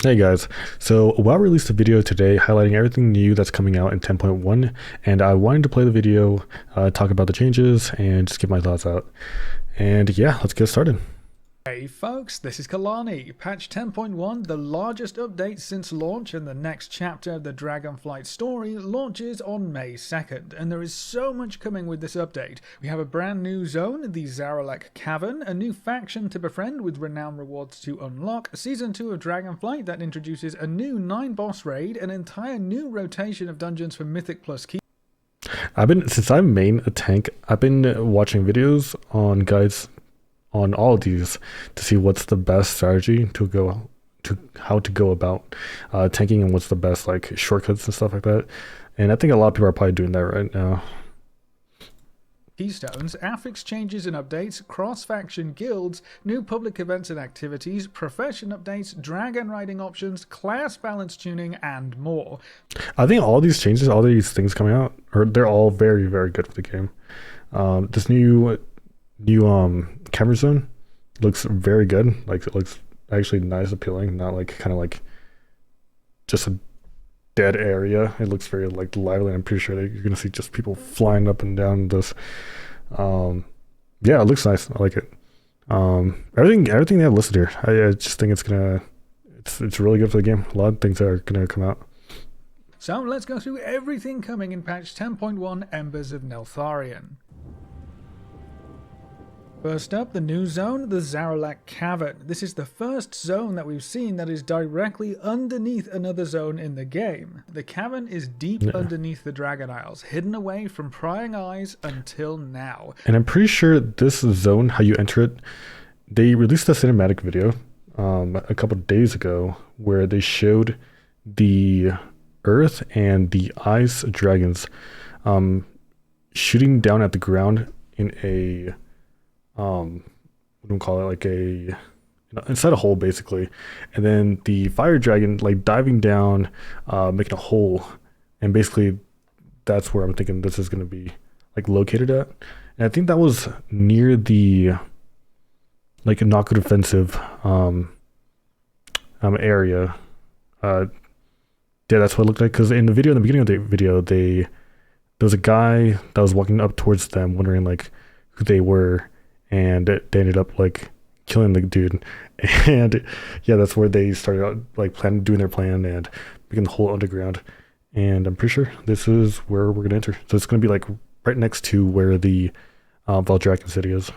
Hey guys, so WoW released a video today highlighting everything new that's coming out in 10.1, and I wanted to play the video, talk about the changes, and just give my thoughts out. And yeah, let's get started. Hey folks, this is Kalani. Patch 10.1, the largest update since launch, and the next chapter of the Dragonflight story launches on May 2nd, and there is so much coming with this update. We have a brand new zone, the Zaralek Cavern, a new faction to befriend with renown rewards to unlock, Season 2 of Dragonflight that introduces a new 9-boss raid, an entire new rotation of dungeons for Mythic plus Key. Since I main a tank, I've been watching videos on guides on all of these to see what's the best strategy to how to go about tanking, and what's the best like shortcuts and stuff like that. And I think a lot of people are probably doing that right now. Keystones, affix changes and updates, cross-faction guilds, new public events and activities, profession updates, dragon riding options, class balance tuning, and more. I think all these changes, all these things coming out, they're all very, very good for the game. This new camera zone looks very good. Like, it looks actually nice, appealing, not like kind of like just a dead area. It looks very like lively. I'm pretty sure that you're gonna see just people flying up and down this. Yeah, it looks nice. I like it. Everything they have listed here, I just think it's really good for the game. A lot of things are gonna come out. So let's go through everything coming in patch 10.1 Embers of Neltharion. First up, the new zone, the Zaralek Cavern. This is the first zone that we've seen that is directly underneath another zone in the game. The cavern is deep underneath the Dragon Isles, hidden away from prying eyes until now. And I'm pretty sure this zone, how you enter it, they released a cinematic video a couple of days ago where they showed the earth and the ice dragons shooting down at the ground in a what do we call it, like a inside a hole basically, and then the fire dragon like diving down, making a hole, and basically that's where I'm thinking this is going to be like located at. And I think that was near the like Naku defensive area. Yeah, that's what it looked like, because in the video, in the beginning of the video, there was a guy that was walking up towards them wondering like who they were, and they ended up like killing the dude. And yeah, that's where they started out like doing their plan and making the whole underground. And I'm pretty sure this is where we're gonna enter. So it's gonna be like right next to where the Valdraken city is.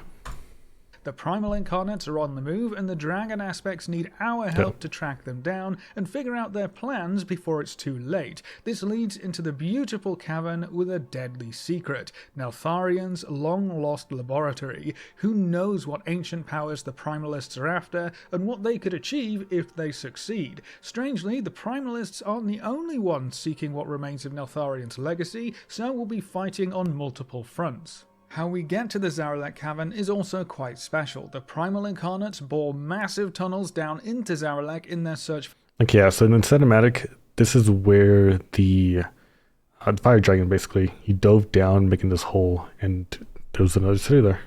The primal incarnates are on the move, and the dragon aspects need our help to track them down and figure out their plans before it's too late. This leads into the beautiful cavern with a deadly secret, Neltharion's long-lost laboratory. Who knows what ancient powers the primalists are after, and what they could achieve if they succeed. Strangely, the primalists aren't the only ones seeking what remains of Neltharion's legacy, so we'll be fighting on multiple fronts. How we get to the Zaralek Cavern is also quite special. The primal incarnates bore massive tunnels down into Zaralek in their search for... Okay, yeah, so in the cinematic, this is where the fire dragon basically, he dove down making this hole, and there was another city there.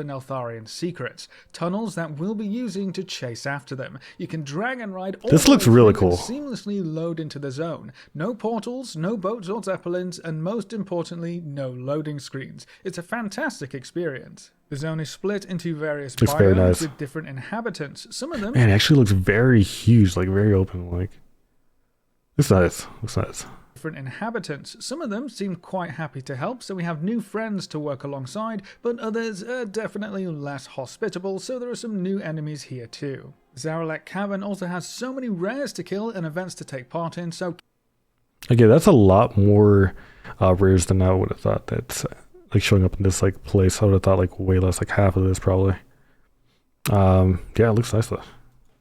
Neltharion's secrets, tunnels that we'll be using to chase after them. You can drag and ride all this looks really cool. Seamlessly load into the zone. No portals, no boats or zeppelins, and most importantly, no loading screens. It's a fantastic experience. The zone is split into various biomes with different inhabitants. Some of them... Man, it actually looks very huge, like very open, like... Looks nice. Different inhabitants. Some of them seem quite happy to help, so we have new friends to work alongside, but others are definitely less hospitable, so there are some new enemies here too. Zaralek Cavern also has so many rares to kill and events to take part in, so... Okay, that's a lot more rares than I would have thought. That's like showing up in this like place. I would have thought like way less, like half of this probably. Yeah, it looks nice though.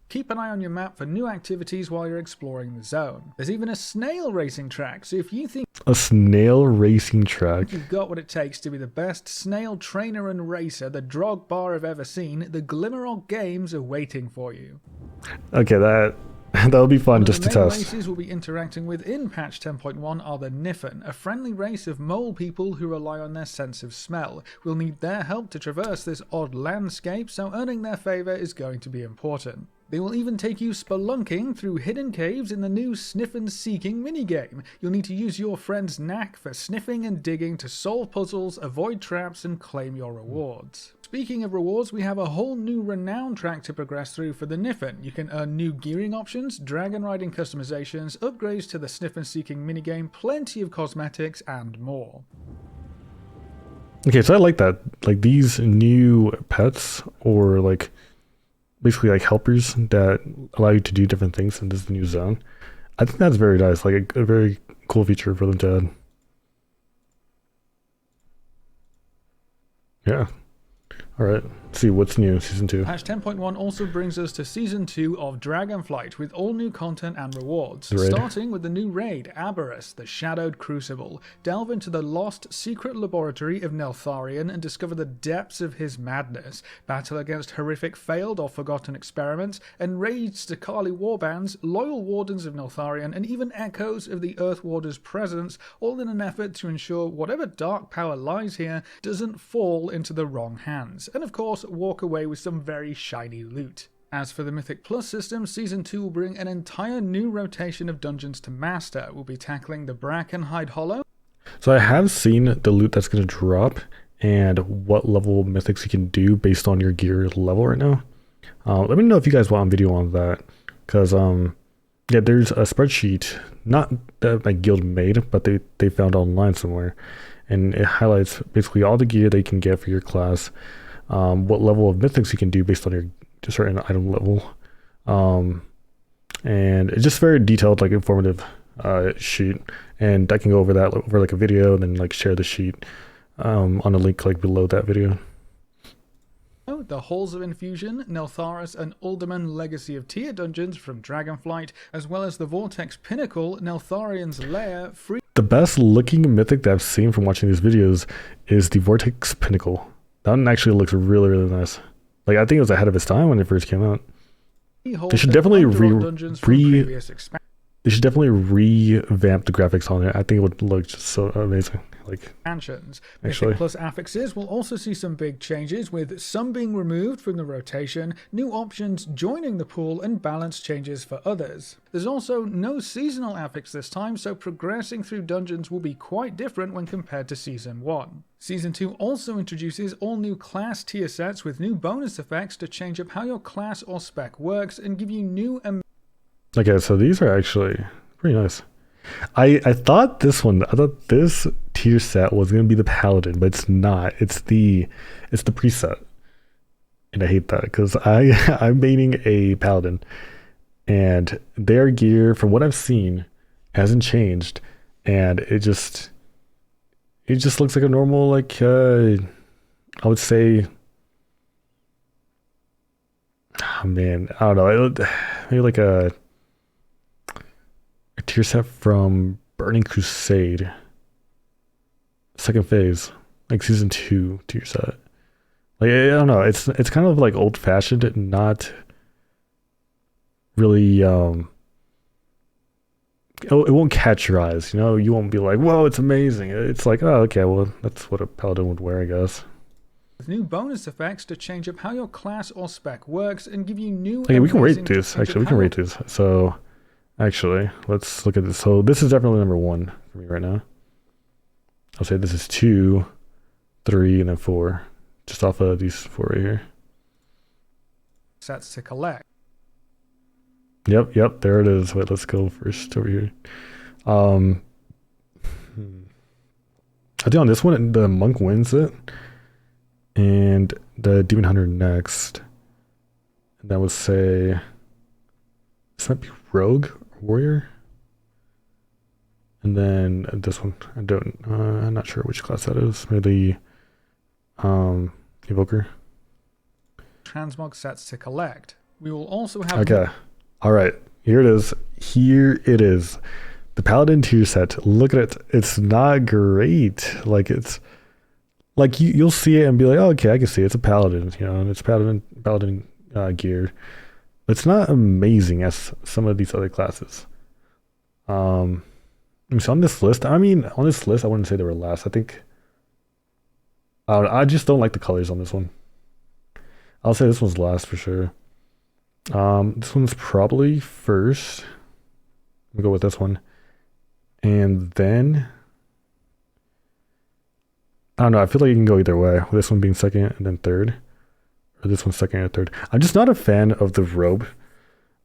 Keep an eye on your map for new activities while you're exploring the zone. There's even a snail racing track, so if you think a snail racing track, you've got what it takes to be the best snail trainer and racer the Drogbar have ever seen, the Glimmerog Games are waiting for you. Okay, that'll be fun just to test. The races we'll be interacting with in patch 10.1 are the Niffen, a friendly race of mole people who rely on their sense of smell. We'll need their help to traverse this odd landscape, so earning their favour is going to be important. They will even take you spelunking through hidden caves in the new Sniff and Seeking minigame. You'll need to use your friend's knack for sniffing and digging to solve puzzles, avoid traps, and claim your rewards. Speaking of rewards, we have a whole new renown track to progress through for the Niffin. You can earn new gearing options, dragon riding customizations, upgrades to the Sniff and Seeking minigame, plenty of cosmetics, and more. Okay, so I like that. Like these new pets, or like basically like helpers that allow you to do different things in this new zone. I think that's very nice. Like a very cool feature for them to add. Yeah. All right, let's see what's new, Season 2. Patch 10.1 also brings us to Season 2 of Dragonflight with all new content and rewards. Starting with the new raid, Embers, the Shadowed Crucible. Delve into the lost secret laboratory of Neltharion and discover the depths of his madness. Battle against horrific failed or forgotten experiments, enraged Stakali warbands, loyal wardens of Neltharion, and even echoes of the Earth Warder's presence, all in an effort to ensure whatever dark power lies here doesn't fall into the wrong hands. And of course, walk away with some very shiny loot. As for the Mythic Plus system, Season 2 will bring an entire new rotation of dungeons to master. We'll be tackling the Brackenhide Hollow. So I have seen the loot that's going to drop and what level mythics you can do based on your gear level right now. Let me know if you guys want a video on that, because yeah, there's a spreadsheet, not that my guild made, but they found online somewhere, and it highlights basically all the gear they can get for your class, what level of mythics you can do based on your certain item level, and it's just very detailed, like informative sheet, and I can go over that over like a video and then like share the sheet on a link like below that video. The Halls of Infusion, Neltharis and Uldaman Legacy of Tier dungeons from Dragonflight, as well as the Vortex Pinnacle, Neltharion's Lair, free. The best looking mythic that I've seen from watching these videos is the Vortex Pinnacle. That one actually looks really, really nice. Like, I think it was ahead of its time when it first came out. They should definitely they should definitely revamp the graphics on it. I think it would look just so amazing. Like expansions. Mythic Plus affixes will also see some big changes, with some being removed from the rotation, new options joining the pool, and balance changes for others. There's also no seasonal affix this time, so progressing through dungeons will be quite different when compared to Season 1. Season 2 also introduces all new class tier sets with new bonus effects to change up how your class or spec works and give you new. Okay, so these are actually pretty nice. I thought this tier set was gonna be the paladin, but it's not. It's the preset, and I hate that because I'm maining a paladin, and their gear, from what I've seen, hasn't changed, and it just looks like a normal, like I would say. Oh man, I don't know. Maybe like a tier set from Burning Crusade, second phase, like Season 2 tier set. Like, I don't know, it's kind of like old fashioned, not really it won't catch your eyes, you know. You won't be like, whoa, it's amazing. It's like, oh, okay, well, that's what a paladin would wear, I guess. With new bonus effects to change up how your class or spec works and give you new. Okay, we can rate this. Actually, we can rate this. So actually, let's look at this. So this is definitely number 1 for me right now. I'll say this is 2, 3, and then 4. Just off of these 4 right here. Sets to collect. Yep, there it is. Wait, let's go first over here. I think on this one, the monk wins it, and the demon hunter next. And that would say this might be rogue. Warrior, and then this one I'm not sure which class that is. Maybe evoker. Transmog sets to collect. We will also have all right, here it is, the paladin tier set. Look at it. It's not great. Like, it's like you'll see it and be like, oh, okay, I can see it. It's a paladin, you know, and it's paladin gear. It's not amazing as some of these other classes. So on this list, I wouldn't say they were last. I think I just don't like the colors on this one. I'll say this one's last for sure. This one's probably first. We'll go with this one. And then I don't know, I feel like you can go either way. With this one being second and then third. Or this one's second and third. I'm just not a fan of the robe.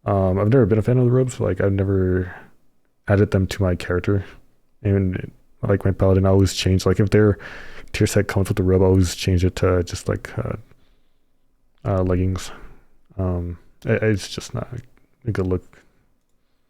I've never been a fan of the robes. Like I've never added them to my character. And like my paladin, I always change. Like if their tier set comes with the robe, I always change it to just like leggings. It's just not a good look.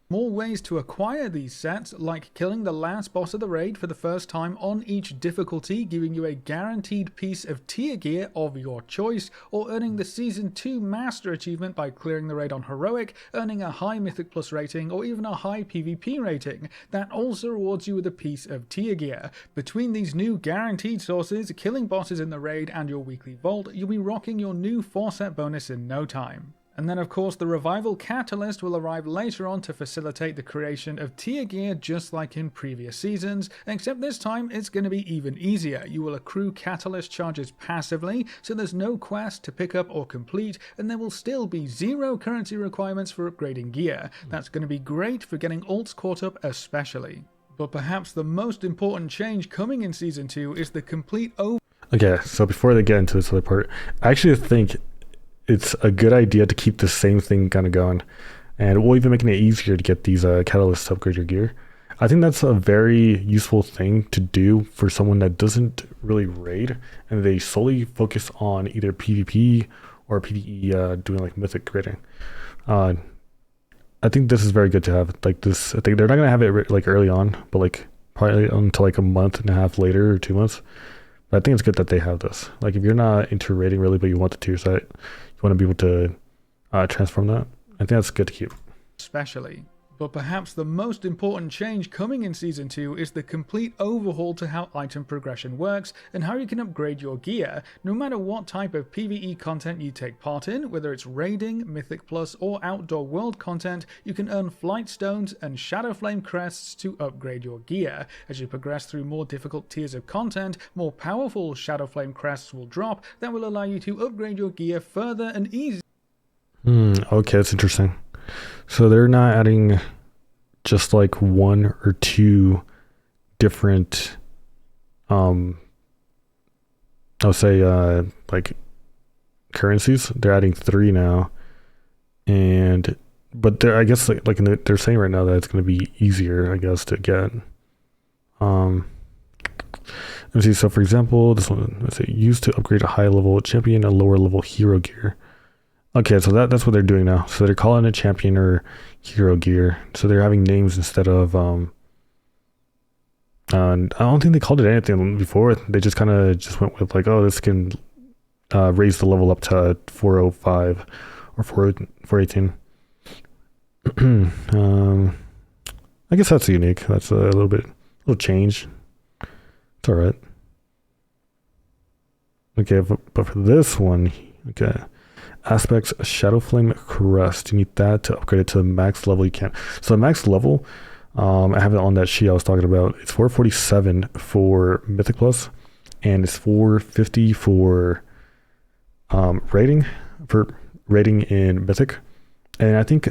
More ways to acquire these sets, like killing the last boss of the raid for the first time on each difficulty, giving you a guaranteed piece of tier gear of your choice, or earning the Season 2 Master achievement by clearing the raid on Heroic, earning a high Mythic Plus rating, or even a high PvP rating. That also rewards you with a piece of tier gear. Between these new guaranteed sources, killing bosses in the raid, and your weekly vault, you'll be rocking your new 4-set bonus in no time. And then of course the Revival Catalyst will arrive later on to facilitate the creation of tier gear just like in previous seasons, except this time it's going to be even easier. You will accrue Catalyst charges passively, so there's no quest to pick up or complete, and there will still be 0 currency requirements for upgrading gear. That's going to be great for getting alts caught up especially. But perhaps the most important change coming in Season 2 is the complete Okay, so before they get into this other part, I actually think it's a good idea to keep the same thing kind of going, and we'll even making it easier to get these catalysts to upgrade your gear. I think that's a very useful thing to do for someone that doesn't really raid and they solely focus on either PvP or PvE, doing like mythic raiding. I think this is very good to have. Like this, I think they're not gonna have it like early on, but like probably until like a month and a half later or 2 months. But I think it's good that they have this. Like if you're not into raiding really, but you want the tier set, want to be able to transform that. I think that's good to keep. Especially. But perhaps the most important change coming in Season 2 is the complete overhaul to how item progression works and how you can upgrade your gear, no matter what type of PvE content you take part in, whether it's raiding, Mythic Plus, or outdoor world content. You can earn Flight Stones and Shadowflame Crests to upgrade your gear. As you progress through more difficult tiers of content, more powerful Shadowflame Crests will drop that will allow you to upgrade your gear further and easier. Okay, that's interesting. So they're not adding just like 1 or 2 different I'll say like currencies. They're adding 3 now, and but they're, I guess like they're saying right now that it's going to be easier, I guess, to get. Let's see. So for example, this one, let's say used to upgrade a high level champion, a lower level hero gear. Okay, so that's what they're doing now. So they're calling it champion or hero gear. So they're having names instead of I don't think they called it anything before. They just kind of just went with like, oh, this can raise the level up to 405 or 418. I guess that's unique. That's a little change. It's all right. Okay, but for this one, okay. Aspects Shadowflame Crest. You need that to upgrade it to the max level you can. So the max level, I have it on that sheet I was talking about. It's 447 for Mythic Plus, and it's 450 for rating in Mythic. And I think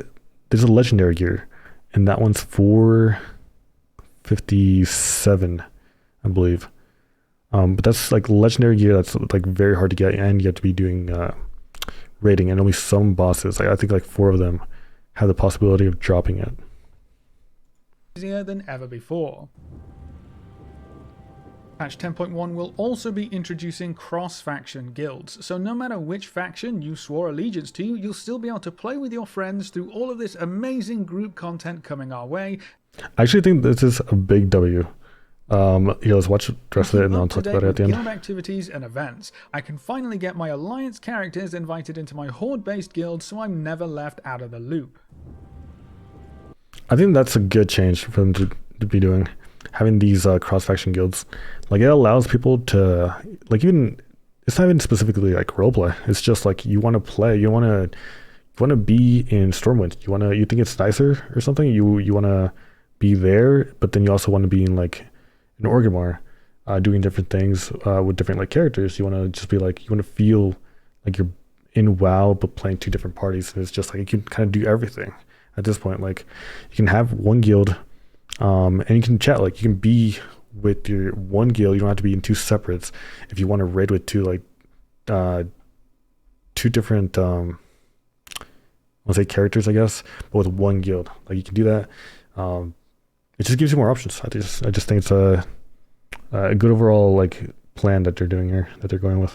there's a legendary gear, and that one's 457, I believe. But that's like legendary gear that's like very hard to get, and you have to be doing rating, and only some bosses, I think like 4 of them, have the possibility of dropping it. Easier than ever before. Patch 10.1 will also be introducing cross-faction guilds, so no matter which faction you swore allegiance to, you'll still be able to play with your friends through all of this amazing group content coming our way. I actually think this is a big W. Here, let's watch the rest of it and I'll talk about it at the end. Guild activities and events. I can finally get my alliance characters invited into my horde-based guild, so I'm never left out of the loop. I think that's a good change for them to be doing, having these cross-faction guilds. Like it allows people to, like, even it's not even specifically like roleplay. It's just like you want to play, you want to be in Stormwind. You think it's nicer or something. You want to be there, but then you also want to be in like in Orgrimmar, doing different things with different like characters. You want to just be like, you want to feel like you're in WoW but playing two different parties, and it's just like you can kind of do everything at this point. Like you can have one guild, and you can chat. Like you can be with your one guild. You don't have to be in two separates. If you want to raid with two different let's say characters, I guess, but with one guild, like you can do that. It just gives you more options. I just think it's a good overall like plan that they're doing here, that they're going with.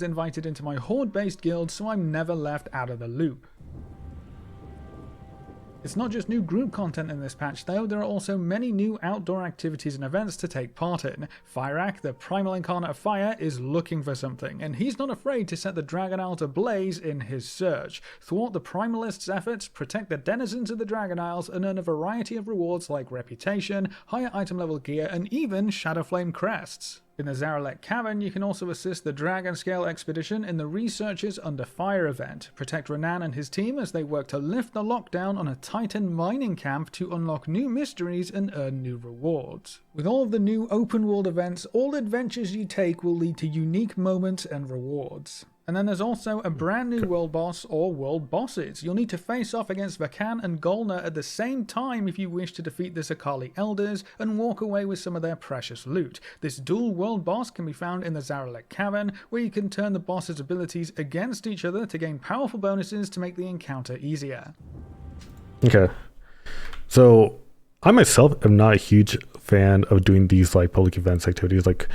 Invited into my horde-based guild, so I'm never left out of the loop. It's not just new group content in this patch though, there are also many new outdoor activities and events to take part in. Fyrak, the primal incarnate of fire, is looking for something, and he's not afraid to set the Dragon Isles ablaze in his search. Thwart the primalists' efforts, protect the denizens of the Dragon Isles, and earn a variety of rewards like reputation, higher item level gear, and even Shadowflame crests. In the Zaralek Cavern, you can also assist the Dragon Scale Expedition in the Researchers Under Fire event. Protect Renan and his team as they work to lift the lockdown on a Titan mining camp to unlock new mysteries and earn new rewards. With all of the new open world events, all adventures you take will lead to unique moments and rewards. And then there's also a brand new world boss or world bosses. You'll need to face off against Vakan and Golna at the same time if you wish to defeat the Sakali Elders and walk away with some of their precious loot. This dual world boss can be found in the Zaralek Cavern, where you can turn the boss's abilities against each other to gain powerful bonuses to make the encounter easier. Okay. So I myself am not a huge fan of doing these like public events activities like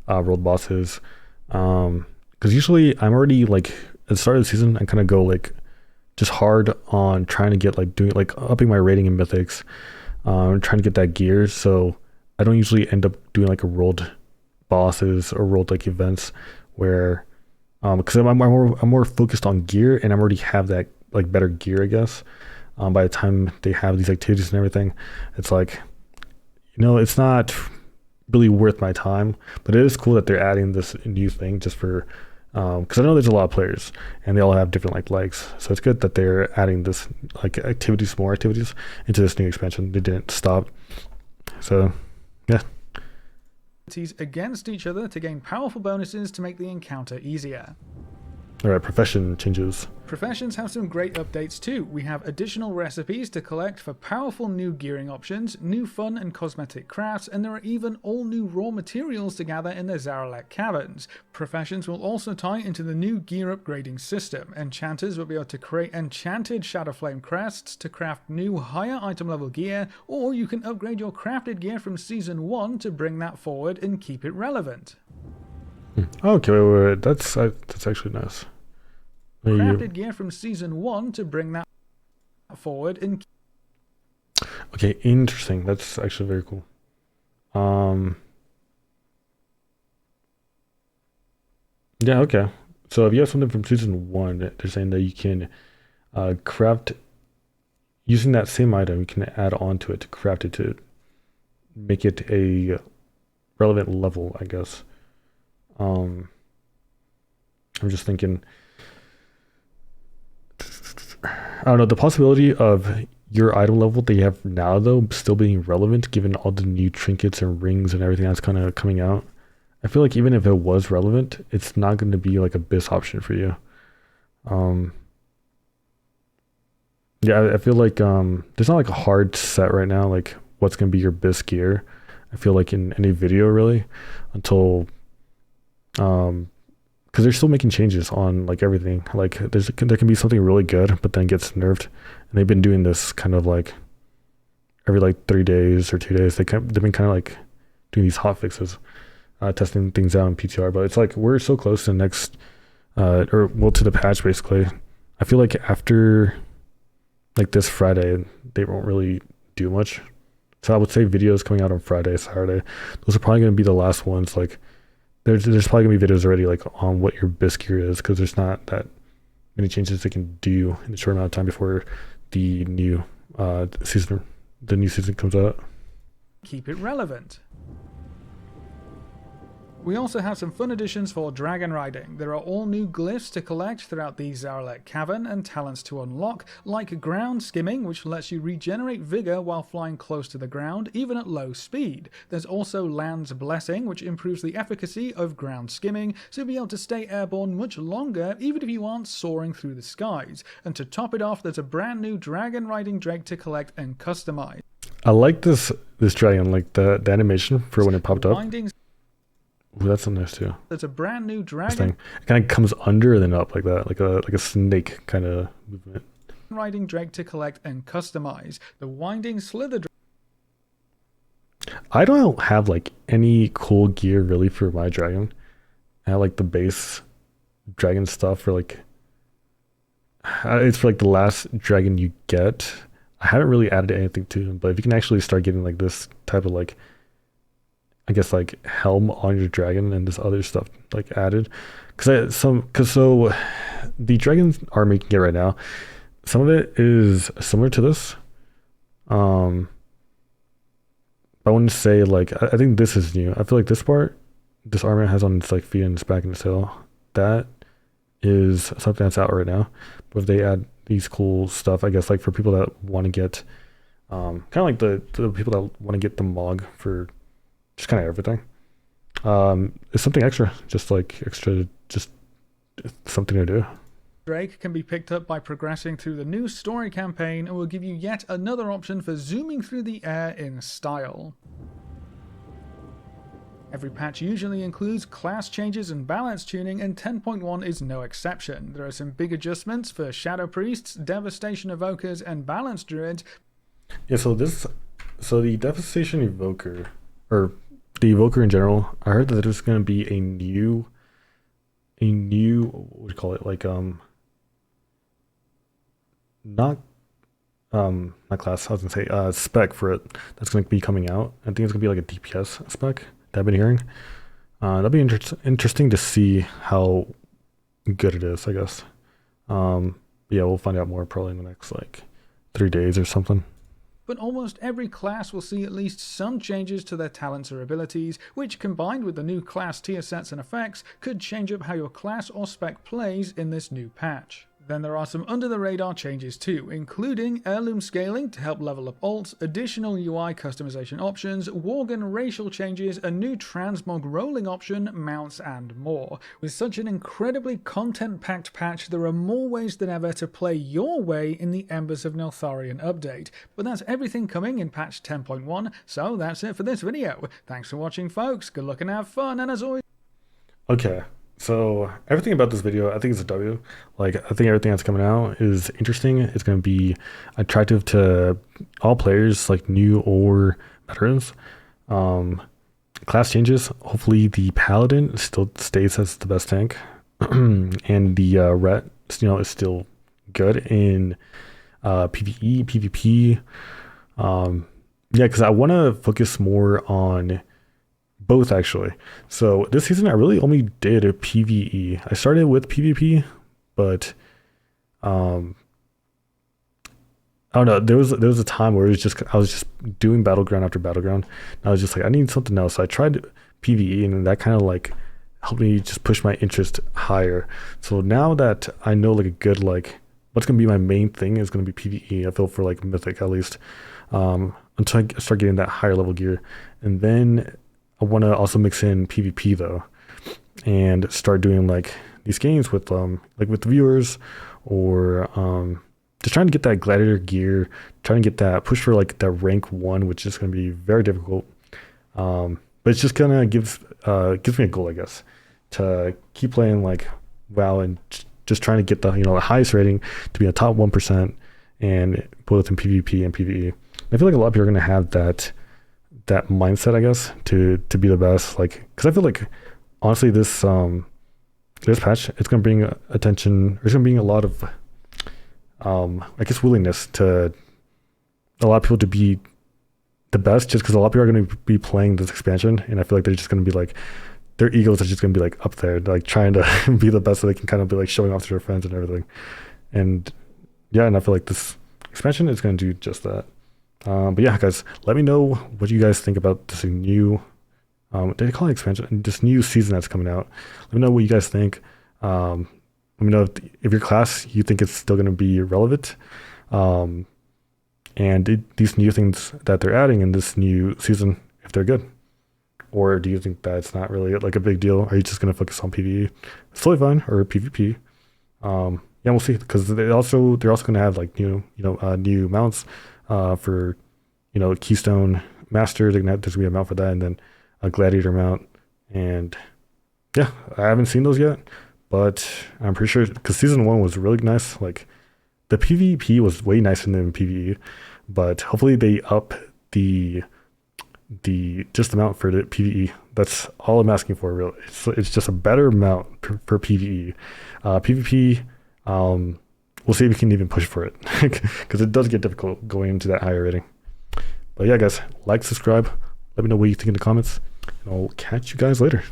world bosses. Because usually I'm already like at the start of the season, I kind of go like just hard on trying to get like doing like upping my rating in mythics, trying to get that gear. So I don't usually end up doing like a rolled bosses or rolled like events where because I'm more focused on gear, and I already have that like better gear, I guess. By the time they have these activities and everything, it's like, you know, it's not really worth my time. But it is cool that they're adding this new thing just for because I know there's a lot of players and they all have different like likes, so it's good that they're adding this like more activities into this new expansion. They didn't stop, so yeah. Against each other to gain powerful bonuses to make the encounter easier. Alright, profession changes. Professions have some great updates too. We have additional recipes to collect for powerful new gearing options, new fun and cosmetic crafts, and there are even all new raw materials to gather in the Zaralek Caverns. Professions will also tie into the new gear upgrading system. Enchanters will be able to create enchanted Shadowflame crests to craft new higher item level gear, or you can upgrade your crafted gear from Season 1 to bring that forward and keep it relevant. Okay, wait. That's actually nice. Crafted gear from Season 1 to bring that forward and... Okay, interesting. That's actually very cool. Yeah, okay. So if you have something from Season 1, they're saying that you can craft, using that same item, you can add on to it to craft it to make it a relevant level, I guess. I'm just thinking, I don't know, the possibility of your item level that you have now though still being relevant given all the new trinkets and rings and everything that's kind of coming out. I feel like even if it was relevant, it's not going to be like a BIS option for you. Yeah, I feel like there's not like a hard set right now like what's going to be your BIS gear. I feel like in any video really until because they're still making changes on like everything. Like there can be something really good but then gets nerfed, and they've been doing this kind of like every like 3 days or 2 days. They've been kind of like doing these hot fixes, testing things out in PTR. But it's like we're so close to the next to the patch basically. I feel like after like this Friday they won't really do much, so I would say videos coming out on Friday, Saturday, those are probably going to be the last ones. Like there's probably gonna be videos already like on what your BIS gear is, because there's not that many changes they can do in a short amount of time before the new season comes out. Keep it relevant. We also have some fun additions for dragon riding. There are all new glyphs to collect throughout the Zaralek Cavern and talents to unlock, like ground skimming, which lets you regenerate vigor while flying close to the ground, even at low speed. There's also Land's Blessing, which improves the efficacy of ground skimming, so you'll be able to stay airborne much longer, even if you aren't soaring through the skies. And to top it off, there's a brand new dragon riding drake to collect and customize. I like this dragon, like the animation for when it popped up. Ooh, that's so nice too. There's a brand new dragon. It kind of comes under and then up like that, like a snake kind of movement. Riding drake to collect and customize. The winding slither. I don't have like any cool gear really for my dragon. I have like the base dragon stuff for like it's for like the last dragon you get. I haven't really added anything to him, but if you can actually start getting like this type of like, I guess like helm on your dragon and this other stuff like added, because so the dragon armor you can get right now, some of it is similar to this. I wouldn't say like I think this is new. I feel like this part, this armor has on its like feet and its back and its tail. That is something that's out right now. But if they add these cool stuff, I guess like for people that want to get, kind of like the people that want to get the Mog for just kind of everything, it's something extra, just something to do. Drake can be picked up by progressing through the new story campaign and will give you yet another option for zooming through the air in style. Every patch usually includes class changes and balance tuning, and 10.1 is no exception. There are some big adjustments for Shadow Priests, Devastation Evokers, and Balance Druids. Yeah, so the Devastation Evoker, or the Evoker in general, I heard that there's going to be a new, what would you call it, like, not class, I was going to say, spec for it that's going to be coming out. I think it's going to be like a DPS spec that I've been hearing. That'll be interesting to see how good it is, I guess. Yeah, we'll find out more probably in the next like 3 days or something. But almost every class will see at least some changes to their talents or abilities, which combined with the new class tier sets and effects could change up how your class or spec plays in this new patch. Then there are some under-the-radar changes too, including heirloom scaling to help level up alts, additional UI customization options, Worgen racial changes, a new transmog rolling option, mounts and more. With such an incredibly content-packed patch, there are more ways than ever to play your way in the Embers of Neltharion update. But that's everything coming in patch 10.1, so that's it for this video. Thanks for watching folks, good luck and have fun, and as always... Okay. So everything about this video, I think it's a W. Like, I think everything that's coming out is interesting. It's going to be attractive to all players, like new or veterans. Class changes. Hopefully the Paladin still stays as the best tank. And the Ret, is still good in PvE, PvP. Yeah, because I want to focus more on both actually. So this season I really only did a PvE. I started with PvP, but I don't know. There was a time where I was just doing battleground after battleground. And I was just like, I need something else. So I tried PvE, and that kind of like helped me just push my interest higher. So now that I know like a good like what's gonna be my main thing is gonna be PvE. I feel for like Mythic at least, until I start getting that higher level gear, and then I want to also mix in PvP though, and start doing like these games with with viewers, or just trying to get that gladiator gear, trying to get that push for like that rank 1, which is going to be very difficult. But it's just gonna gives me a goal, I guess, to keep playing like WoW and just trying to get the the highest rating, to be in the top 1%, and both in PvP and PvE. And I feel like a lot of people are going to have that mindset, I guess, to be the best. Like, because I feel like honestly this patch, it's going to bring attention, or it's going to bring a lot of I guess willingness to a lot of people to be the best, just because a lot of people are going to be playing this expansion, and I feel like they're just going to be like, their egos are just going to be like up there, like trying to be the best, so they can kind of be like showing off to their friends and everything. And yeah, and I feel like this expansion is going to do just that. But yeah, guys, let me know what you guys think about this new They call it expansion, this new season that's coming out. Let me know what you guys think. Let me know if your class, you think it's still going to be relevant. And these new things that they're adding in this new season, if they're good. Or do you think that it's not really like a big deal? Are you just going to focus on PvE? It's totally fine, or PvP. Yeah, we'll see, because they're also going to have like new mounts for Keystone Master. There's going to be a mount for that, and then a Gladiator mount. And yeah, I haven't seen those yet, but I'm pretty sure, because season 1 was really nice. Like the PvP was way nicer than PvE, but hopefully they up the just amount for the PvE. That's all I'm asking for, really. It's just a better amount for PvE. PvP, we'll see if we can even push for it, because it does get difficult going into that higher rating. But yeah, guys, like, subscribe, let me know what you think in the comments, and I'll catch you guys later.